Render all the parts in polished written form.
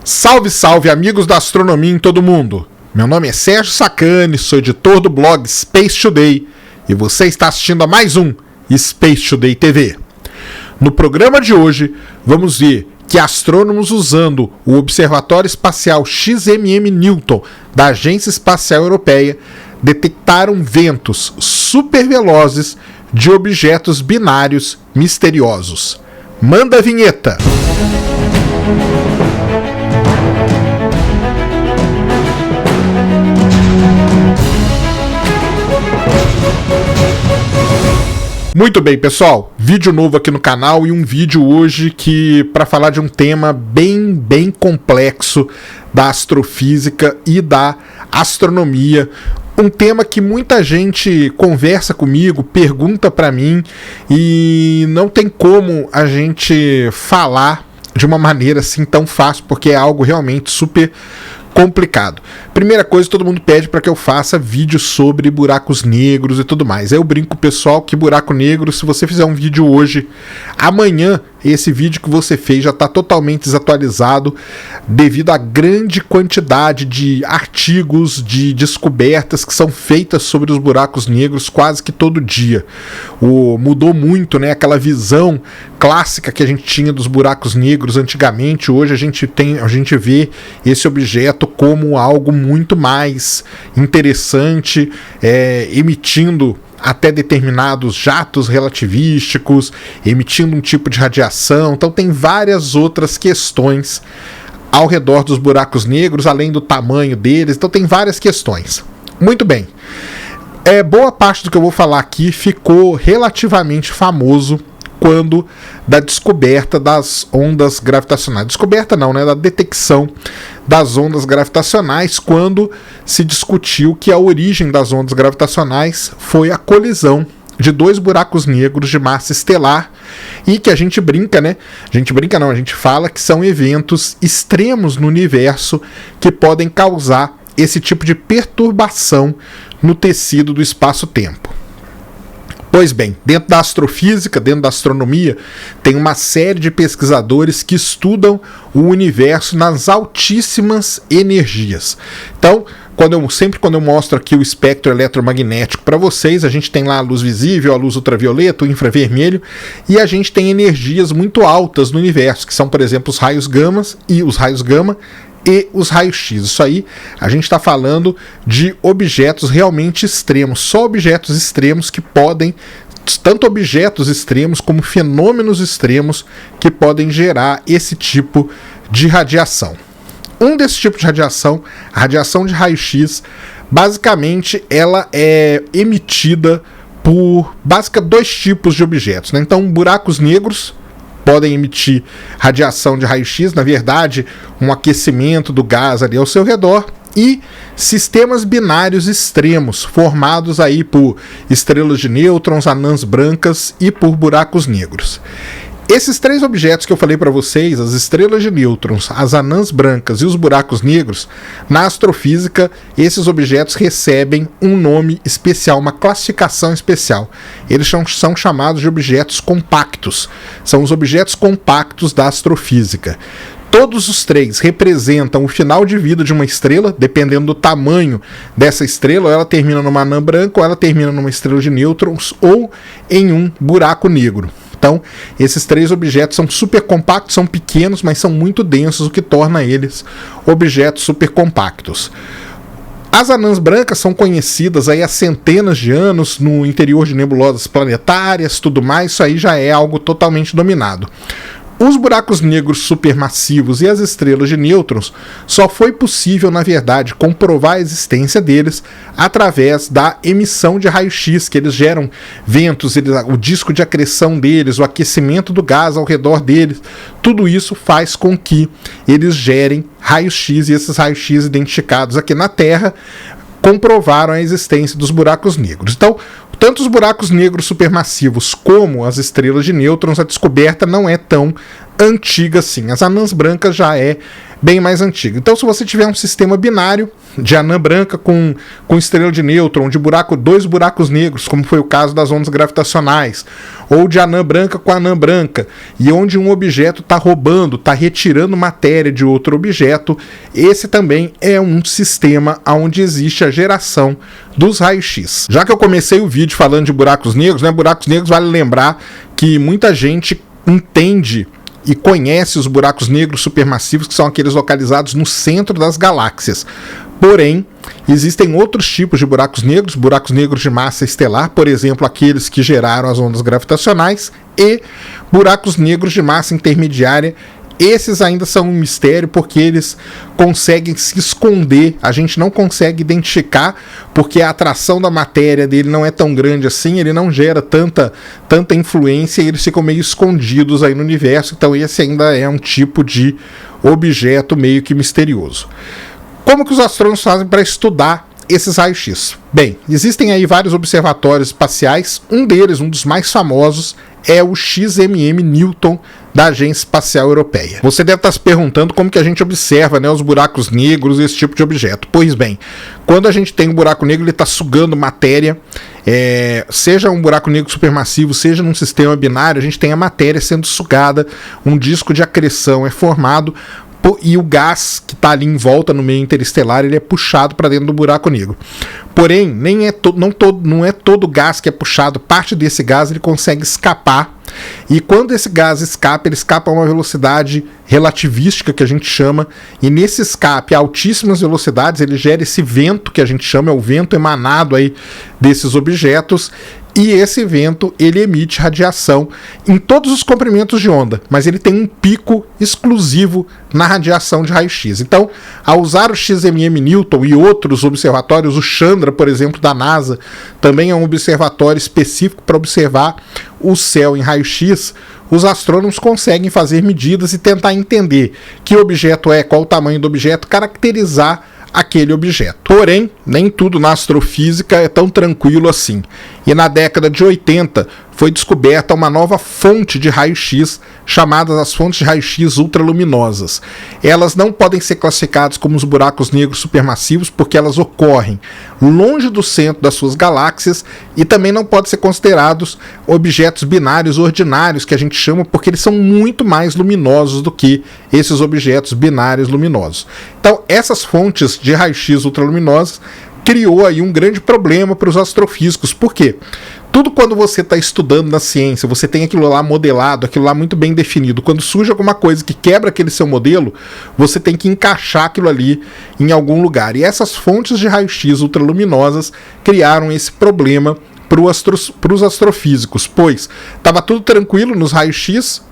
Salve, salve, amigos da astronomia em todo mundo! Meu nome é Sérgio Sacani, sou editor do blog Space Today e você está assistindo a mais um Space Today TV. No programa de hoje, vamos ver que astrônomos usando o Observatório Espacial XMM Newton da Agência Espacial Europeia detectaram ventos supervelozes de objetos binários misteriosos. Manda a vinheta! Muito bem, pessoal, vídeo novo aqui no canal e um vídeo hoje para falar de um tema bem complexo da astrofísica e da astronomia. Um tema que muita gente conversa comigo, pergunta para mim e não tem como a gente falar de uma maneira assim tão fácil, porque é algo realmente super complicado. Primeira coisa, todo mundo pede para que eu faça vídeos sobre buracos negros e tudo mais. Eu brinco, pessoal, que buraco negro, se você fizer um vídeo hoje, amanhã esse vídeo que você fez já está totalmente desatualizado devido à grande quantidade de artigos, de descobertas que são feitas sobre os buracos negros quase que todo dia. Mudou muito, né? Aquela visão clássica que a gente tinha dos buracos negros antigamente. Hoje a gente vê esse objeto como algo muito mais interessante, emitindo até determinados jatos relativísticos, emitindo um tipo de radiação. Então tem várias outras questões ao redor dos buracos negros, além do tamanho deles. Então tem várias questões. Muito bem. Boa parte do que eu vou falar aqui ficou relativamente famoso quando da descoberta das ondas gravitacionais. Descoberta não, né? Da detecção das ondas gravitacionais, quando se discutiu que a origem das ondas gravitacionais foi a colisão de dois buracos negros de massa estelar e que a gente brinca, né? A gente fala que são eventos extremos no universo que podem causar esse tipo de perturbação no tecido do espaço-tempo. Pois bem, dentro da astrofísica, dentro da astronomia, tem uma série de pesquisadores que estudam o universo nas altíssimas energias. Então, sempre quando eu mostro aqui o espectro eletromagnético para vocês, a gente tem lá a luz visível, a luz ultravioleta, o infravermelho, e a gente tem energias muito altas no universo, que são, por exemplo, os raios gama e os raios-x. Isso aí, a gente está falando de objetos realmente extremos, só objetos extremos que podem, tanto objetos extremos como fenômenos extremos que podem gerar esse tipo de radiação. Um desses tipos de radiação, a radiação de raio-x, basicamente ela é emitida por dois tipos de objetos, né? Então, buracos negros podem emitir radiação de raio-x, na verdade, um aquecimento do gás ali ao seu redor, e sistemas binários extremos, formados aí por estrelas de nêutrons, anãs brancas e por buracos negros. Esses três objetos que eu falei para vocês, as estrelas de nêutrons, as anãs brancas e os buracos negros, na astrofísica, esses objetos recebem um nome especial, uma classificação especial. Eles são chamados de objetos compactos. São os objetos compactos da astrofísica. Todos os três representam o final de vida de uma estrela, dependendo do tamanho dessa estrela, ou ela termina numa anã branca, ou ela termina numa estrela de nêutrons, ou em um buraco negro. Então, esses três objetos são super compactos, são pequenos, mas são muito densos, o que torna eles objetos super compactos. As anãs brancas são conhecidas aí há centenas de anos no interior de nebulosas planetárias, tudo mais, isso aí já é algo totalmente dominado. Os buracos negros supermassivos e as estrelas de nêutrons só foi possível, na verdade, comprovar a existência deles através da emissão de raio-x, que eles geram ventos, o disco de acreção deles, o aquecimento do gás ao redor deles, tudo isso faz com que eles gerem raio-x, e esses raios-x identificados aqui na Terra comprovaram a existência dos buracos negros. Então, tanto os buracos negros supermassivos como as estrelas de nêutrons, a descoberta não é tão antiga sim. As anãs brancas já é bem mais antiga. Então, se você tiver um sistema binário de anã branca com estrela de nêutron, de dois buracos negros, como foi o caso das ondas gravitacionais, ou de anã branca com anã branca, e onde um objeto está roubando, está retirando matéria de outro objeto, esse também é um sistema onde existe a geração dos raios-x. Já que eu comecei o vídeo falando de buracos negros, né? Buracos negros, vale lembrar que muita gente entende e conhece os buracos negros supermassivos, que são aqueles localizados no centro das galáxias. Porém, existem outros tipos de buracos negros de massa estelar, por exemplo, aqueles que geraram as ondas gravitacionais, e buracos negros de massa intermediária. Esses ainda são um mistério porque eles conseguem se esconder, a gente não consegue identificar porque a atração da matéria dele não é tão grande assim, ele não gera tanta influência e eles ficam meio escondidos aí no universo, então esse ainda é um tipo de objeto meio que misterioso. Como que os astrônomos fazem para estudar esses raios-x? Bem, existem aí vários observatórios espaciais, um deles, um dos mais famosos, é o XMM Newton da Agência Espacial Europeia. Você deve estar se perguntando como que a gente observa, né, os buracos negros e esse tipo de objeto. Pois bem, quando a gente tem um buraco negro, ele está sugando matéria, seja um buraco negro supermassivo, seja num sistema binário, a gente tem a matéria sendo sugada, um disco de acreção é formado, e o gás que está ali em volta no meio interestelar, ele é puxado para dentro do buraco negro. Porém, não é todo gás que é puxado, parte desse gás ele consegue escapar, e quando esse gás escapa, ele escapa a uma velocidade relativística que a gente chama, e nesse escape a altíssimas velocidades ele gera esse vento que a gente chama, é o vento emanado aí desses objetos. E esse vento, ele emite radiação em todos os comprimentos de onda, mas ele tem um pico exclusivo na radiação de raio-x. Então, ao usar o XMM Newton e outros observatórios, o Chandra, por exemplo, da NASA, também é um observatório específico para observar o céu em raio-x, os astrônomos conseguem fazer medidas e tentar entender que objeto é, qual o tamanho do objeto, caracterizar aquele objeto. Porém, nem tudo na astrofísica é tão tranquilo assim. E na década de 80 foi descoberta uma nova fonte de raio-x, chamadas as fontes de raio-x ultraluminosas. Elas não podem ser classificadas como os buracos negros supermassivos porque elas ocorrem longe do centro das suas galáxias e também não podem ser considerados objetos binários ordinários, que a gente chama, porque eles são muito mais luminosos do que esses objetos binários luminosos. Então, essas fontes de raio-x ultraluminosas criou aí um grande problema para os astrofísicos. Por quê? Tudo quando você está estudando na ciência, você tem aquilo lá modelado, aquilo lá muito bem definido. Quando surge alguma coisa que quebra aquele seu modelo, você tem que encaixar aquilo ali em algum lugar. E essas fontes de raio-x ultraluminosas criaram esse problema para os astrofísicos, pois estava tudo tranquilo nos raios-x,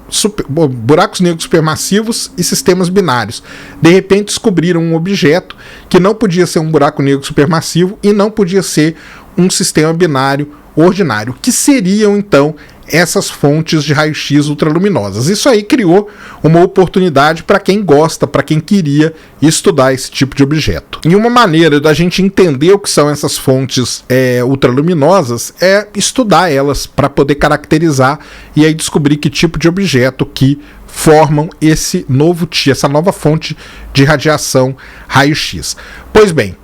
buracos negros supermassivos e sistemas binários. De repente descobriram um objeto que não podia ser um buraco negro supermassivo e não podia ser um sistema binário ordinário. Que seriam então essas fontes de raio-x ultraluminosas? Isso aí criou uma oportunidade para quem gosta, para quem queria estudar esse tipo de objeto. E uma maneira da gente entender o que são essas fontes ultraluminosas é estudar elas para poder caracterizar e aí descobrir que tipo de objeto que formam essa nova fonte de radiação raio-x. Pois bem,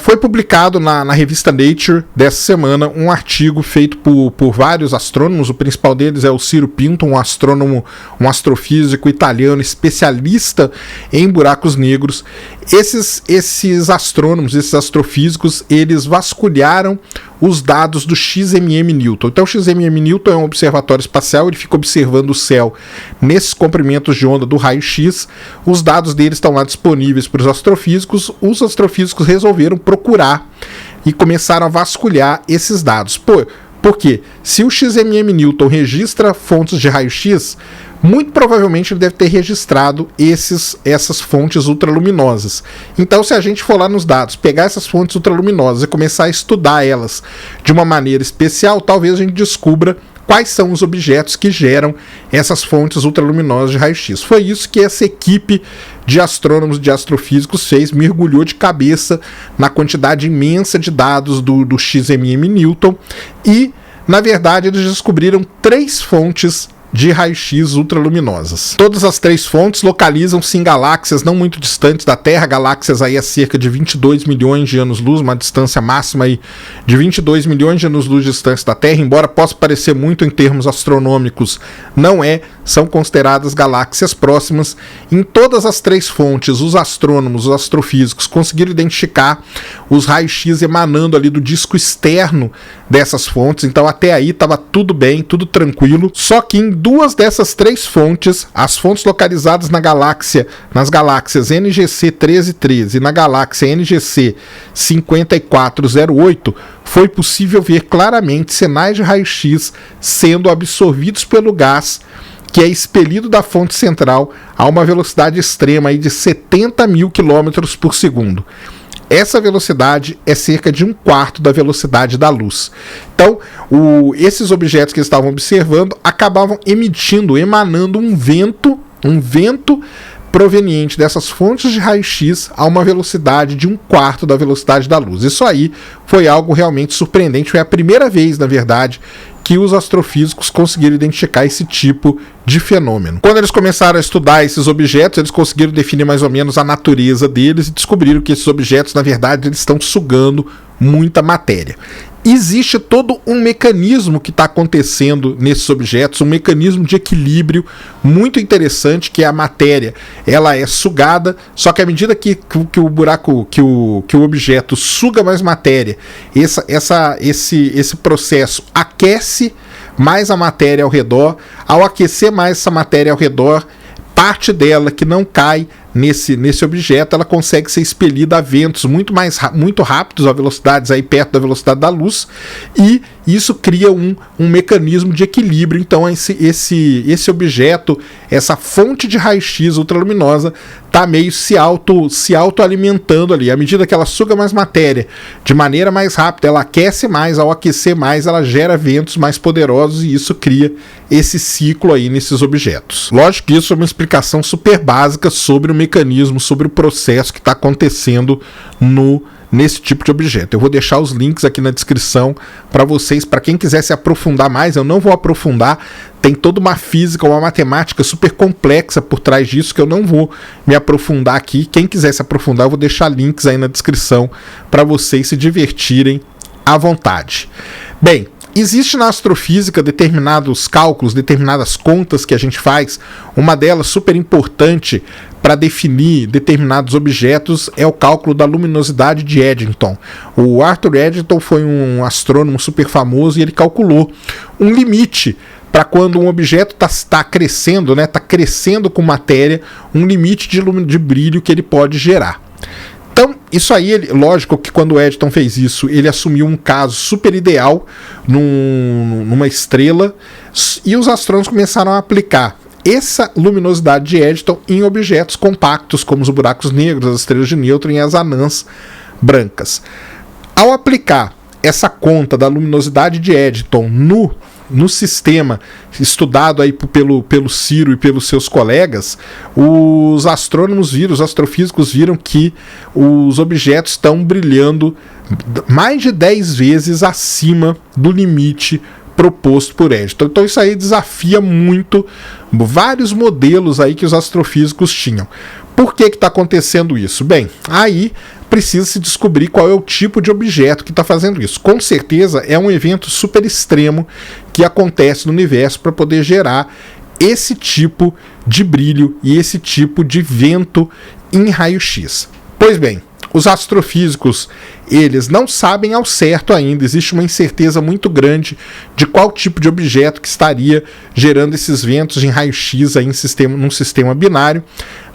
foi publicado na revista Nature dessa semana um artigo feito por vários astrônomos. O principal deles é o Ciro Pinto, um astrofísico italiano especialista em buracos negros. Esses astrônomos, esses astrofísicos, eles vasculharam os dados do XMM Newton. Então o XMM Newton é um observatório espacial, ele fica observando o céu nesses comprimentos de onda do raio-x. Os dados deles estão lá disponíveis para os astrofísicos. Os astrofísicos resolveram procurar e começaram a vasculhar esses dados. Porque se o XMM Newton registra fontes de raio-x, muito provavelmente ele deve ter registrado essas fontes ultraluminosas. Então, se a gente for lá nos dados, pegar essas fontes ultraluminosas e começar a estudar elas de uma maneira especial, talvez a gente descubra quais são os objetos que geram essas fontes ultraluminosas de raio-x. Foi isso que essa equipe de astrônomos, de astrofísicos fez, mergulhou de cabeça na quantidade imensa de dados do XMM Newton e, na verdade, eles descobriram 3 fontes de raio-x ultraluminosas. Todas as 3 fontes localizam-se em galáxias não muito distantes da Terra, galáxias aí a cerca de 22 milhões de anos-luz, uma distância máxima aí de 22 milhões de anos-luz de distância da Terra, embora possa parecer muito em termos astronômicos, não é, são consideradas galáxias próximas. Em todas as 3 fontes, os astrônomos, os astrofísicos conseguiram identificar os raios-x emanando ali do disco externo dessas fontes, então até aí estava tudo bem, tudo tranquilo, só que em 2 dessas 3 fontes, as fontes localizadas nas galáxias NGC 1313 e na galáxia NGC 5408, foi possível ver claramente sinais de raio-x sendo absorvidos pelo gás que é expelido da fonte central a uma velocidade extrema aí de 70 mil km por segundo. Essa velocidade é cerca de 1/4 da velocidade da luz. Então, esses objetos que eles estavam observando acabavam emanando um vento proveniente dessas fontes de raio-x a uma velocidade de 1/4 da velocidade da luz. Isso aí foi algo realmente surpreendente. Foi a primeira vez, na verdade, que os astrofísicos conseguiram identificar esse tipo de fenômeno. Quando eles começaram a estudar esses objetos, eles conseguiram definir mais ou menos a natureza deles e descobriram que esses objetos, na verdade, eles estão sugando muita matéria. Existe todo um mecanismo que está acontecendo nesses objetos, um mecanismo de equilíbrio muito interessante, que é a matéria, ela é sugada, só que à medida que o objeto suga mais matéria, esse processo aquece mais a matéria ao redor. Ao aquecer mais essa matéria ao redor, parte dela que não cai nesse objeto, ela consegue ser expelida a ventos muito rápidos, a velocidades aí perto da velocidade da luz, e isso cria um mecanismo de equilíbrio. Então esse objeto, essa fonte de raio-x ultraluminosa, está meio se autoalimentando ali. À medida que ela suga mais matéria de maneira mais rápida, ela aquece mais, ao aquecer mais, ela gera ventos mais poderosos, e isso cria esse ciclo aí nesses objetos. Lógico que isso é uma explicação super básica sobre o mecanismo, sobre o processo que está acontecendo nesse tipo de objeto. Eu vou deixar os links aqui na descrição para vocês, para quem quiser se aprofundar mais. Eu não vou aprofundar, tem toda uma física, uma matemática super complexa por trás disso, que eu não vou me aprofundar aqui. Quem quiser se aprofundar, eu vou deixar links aí na descrição para vocês se divertirem à vontade. Bem, existe na astrofísica determinados cálculos, determinadas contas que a gente faz. Uma delas super importante para definir determinados objetos é o cálculo da luminosidade de Eddington. O Arthur Eddington foi um astrônomo super famoso e ele calculou um limite para quando um objeto está crescendo, né, está crescendo com matéria, um limite de brilho que ele pode gerar. Então, isso aí, lógico que quando o Eddington fez isso, ele assumiu um caso super ideal numa estrela, e os astrônomos começaram a aplicar essa luminosidade de Eddington em objetos compactos, como os buracos negros, as estrelas de nêutron e as anãs brancas. Ao aplicar essa conta da luminosidade de Eddington no sistema estudado aí pelo Ciro e pelos seus colegas, os astrofísicos viram que os objetos estão brilhando mais de 10 vezes acima do limite proposto por Eddington. Então isso aí desafia muito vários modelos aí que os astrofísicos tinham. Por que está acontecendo isso? Bem, aí precisa se descobrir qual é o tipo de objeto que está fazendo isso. Com certeza é um evento super extremo que acontece no universo para poder gerar esse tipo de brilho e esse tipo de vento em raio-x. Pois bem, os astrofísicos, eles não sabem ao certo ainda, existe uma incerteza muito grande de qual tipo de objeto que estaria gerando esses ventos em raio-x aí num sistema binário,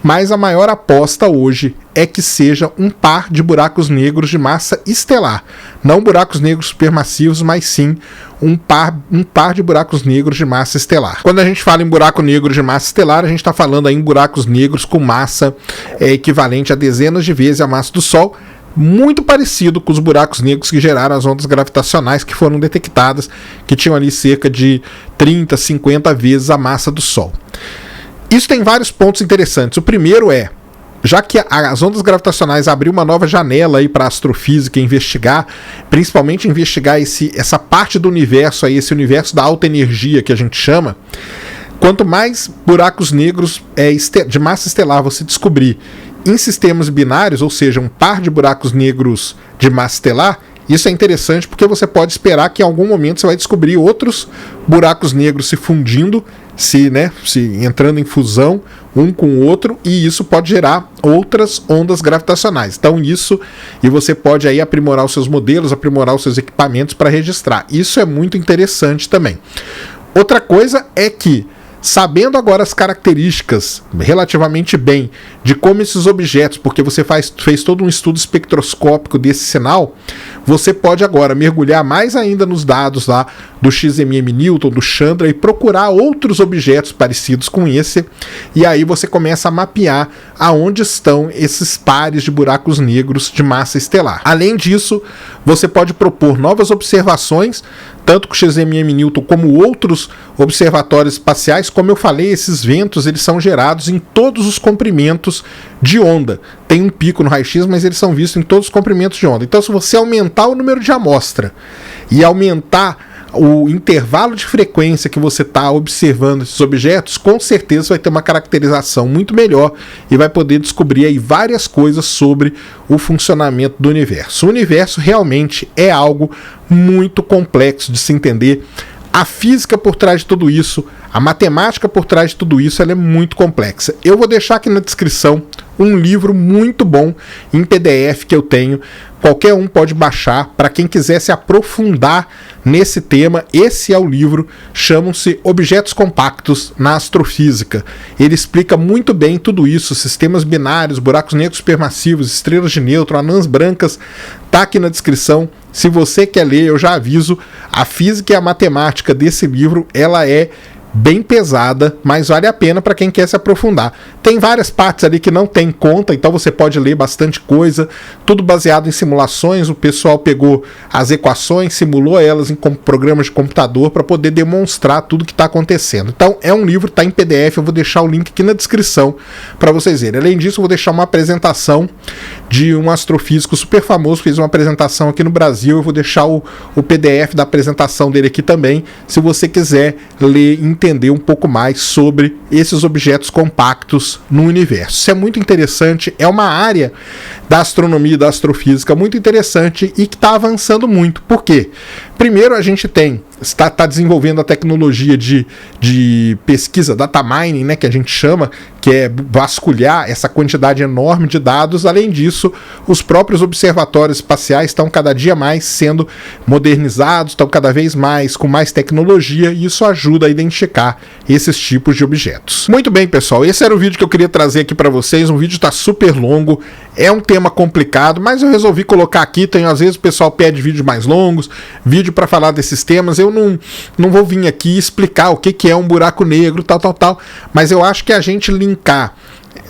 mas a maior aposta hoje é que seja um par de buracos negros de massa estelar. Não buracos negros supermassivos, mas sim um par de buracos negros de massa estelar. Quando a gente fala em buraco negro de massa estelar, a gente está falando aí em buracos negros com massa equivalente a dezenas de vezes a massa do Sol, muito parecido com os buracos negros que geraram as ondas gravitacionais que foram detectadas, que tinham ali cerca de 30, 50 vezes a massa do Sol. Isso tem vários pontos interessantes. O primeiro é, já que as ondas gravitacionais abriu uma nova janela aí para a astrofísica investigar, principalmente investigar essa parte do universo aí, esse universo da alta energia que a gente chama, Quanto mais buracos negros de massa estelar você descobrir em sistemas binários, ou seja, um par de buracos negros de massa estelar, isso é interessante porque você pode esperar que em algum momento você vai descobrir outros buracos negros se fundindo, se entrando em fusão um com o outro, e isso pode gerar outras ondas gravitacionais. Então e você pode aí aprimorar os seus modelos, aprimorar os seus equipamentos para registrar. Isso é muito interessante também. Outra coisa é que, sabendo agora as características relativamente bem de como esses objetos, porque você fez todo um estudo espectroscópico desse sinal, você pode agora mergulhar mais ainda nos dados lá do XMM Newton, do Chandra, e procurar outros objetos parecidos com esse, e aí você começa a mapear aonde estão esses pares de buracos negros de massa estelar. Além disso, você pode propor novas observações, tanto com o XMM Newton como outros observatórios espaciais. Como eu falei, esses ventos eles são gerados em todos os comprimentos de onda. Tem um pico no raio-x, mas eles são vistos em todos os comprimentos de onda. Então, se você aumentar o número de amostra e aumentar o intervalo de frequência que você está observando esses objetos, com certeza vai ter uma caracterização muito melhor e vai poder descobrir aí várias coisas sobre o funcionamento do universo. O universo realmente é algo muito complexo de se entender. A física por trás de tudo isso, a matemática por trás de tudo isso, ela é muito complexa. Eu vou deixar aqui na descrição um livro muito bom em PDF que eu tenho. Qualquer um pode baixar para quem quiser se aprofundar nesse tema. Esse é o livro, chama-se Objetos Compactos na Astrofísica. Ele explica muito bem tudo isso, sistemas binários, buracos negros supermassivos, estrelas de nêutron, anãs brancas. Tá aqui na descrição. Se você quer ler, eu já aviso, a física e a matemática desse livro, ela é bem pesada, mas vale a pena para quem quer se aprofundar. Tem várias partes ali que não tem conta, então você pode ler bastante coisa, tudo baseado em simulações. O pessoal pegou as equações, simulou elas em programas de computador para poder demonstrar tudo que está acontecendo. Então é um livro, está em PDF, eu vou deixar o link aqui na descrição para vocês verem. Além disso, eu vou deixar uma apresentação de um astrofísico super famoso, fez uma apresentação aqui no Brasil. Eu vou deixar o PDF da apresentação dele aqui também, se você quiser ler e entender um pouco mais sobre esses objetos compactos no universo. Isso é muito interessante, é uma área da astronomia e da astrofísica muito interessante e que está avançando muito. Por quê? Primeiro, a gente está desenvolvendo a tecnologia de pesquisa, data mining, né, que a gente chama, que é vasculhar essa quantidade enorme de dados. Além disso, os próprios observatórios espaciais estão cada dia mais sendo modernizados, estão cada vez mais com mais tecnologia, e isso ajuda a identificar esses tipos de objetos. Muito bem, pessoal, esse era o vídeo que eu queria trazer aqui para vocês. Um vídeo está super longo, é um tema complicado, mas eu resolvi colocar aqui. Às vezes o pessoal pede vídeos mais longos, vídeo para falar desses temas. Eu não vou vir aqui explicar o que é um buraco negro, tal, mas eu acho que a gente linkar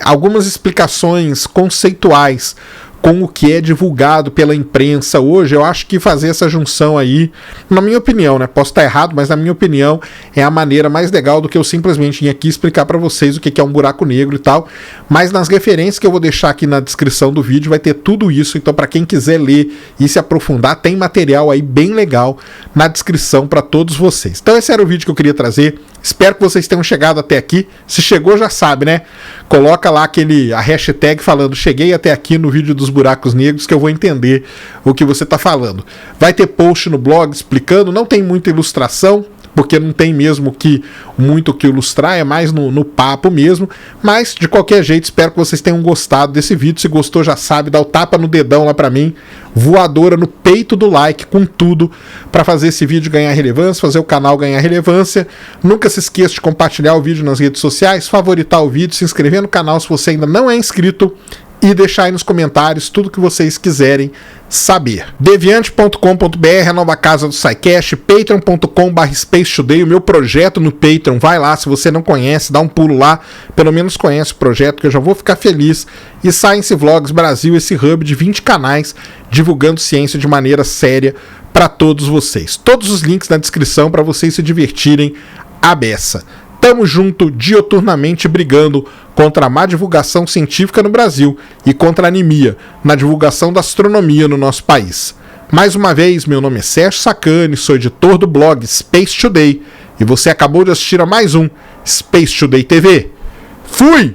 algumas explicações conceituais com o que é divulgado pela imprensa hoje, eu acho que fazer essa junção aí, na minha opinião, né? Posso estar errado, mas na minha opinião é a maneira mais legal do que eu simplesmente vir aqui explicar para vocês o que é um buraco negro e tal. Mas nas referências que eu vou deixar aqui na descrição do vídeo vai ter tudo isso. Então, para quem quiser ler e se aprofundar, tem material aí bem legal na descrição para todos vocês. Então, esse era o vídeo que eu queria trazer. Espero que vocês tenham chegado até aqui. Se chegou, já sabe, né? Coloca lá a hashtag falando cheguei até aqui no vídeo dos buracos negros, que eu vou entender o que você está falando. Vai ter post no blog explicando, não tem muita ilustração, porque não tem mesmo muito o que ilustrar, é mais no papo mesmo, mas de qualquer jeito espero que vocês tenham gostado desse vídeo. Se gostou, já sabe, dá o tapa no dedão lá pra mim, voadora no peito do like, com tudo, para fazer esse vídeo ganhar relevância, fazer o canal ganhar relevância. Nunca se esqueça de compartilhar o vídeo nas redes sociais, favoritar o vídeo, se inscrever no canal se você ainda não é inscrito, e deixar aí nos comentários tudo que vocês quiserem saber. Deviante.com.br, a nova casa do SciCast, patreon.com/SpaceToday, o meu projeto no Patreon. Vai lá, se você não conhece, dá um pulo lá, pelo menos conhece o projeto, que eu já vou ficar feliz. E Science Vlogs Brasil, esse hub de 20 canais divulgando ciência de maneira séria para todos vocês. Todos os links na descrição para vocês se divertirem à beça. Tamo junto, dioturnamente brigando contra a má divulgação científica no Brasil e contra a anemia na divulgação da astronomia no nosso país. Mais uma vez, meu nome é Sérgio Sacani, sou editor do blog Space Today, e E você acabou de assistir a mais um Space Today TV. Fui!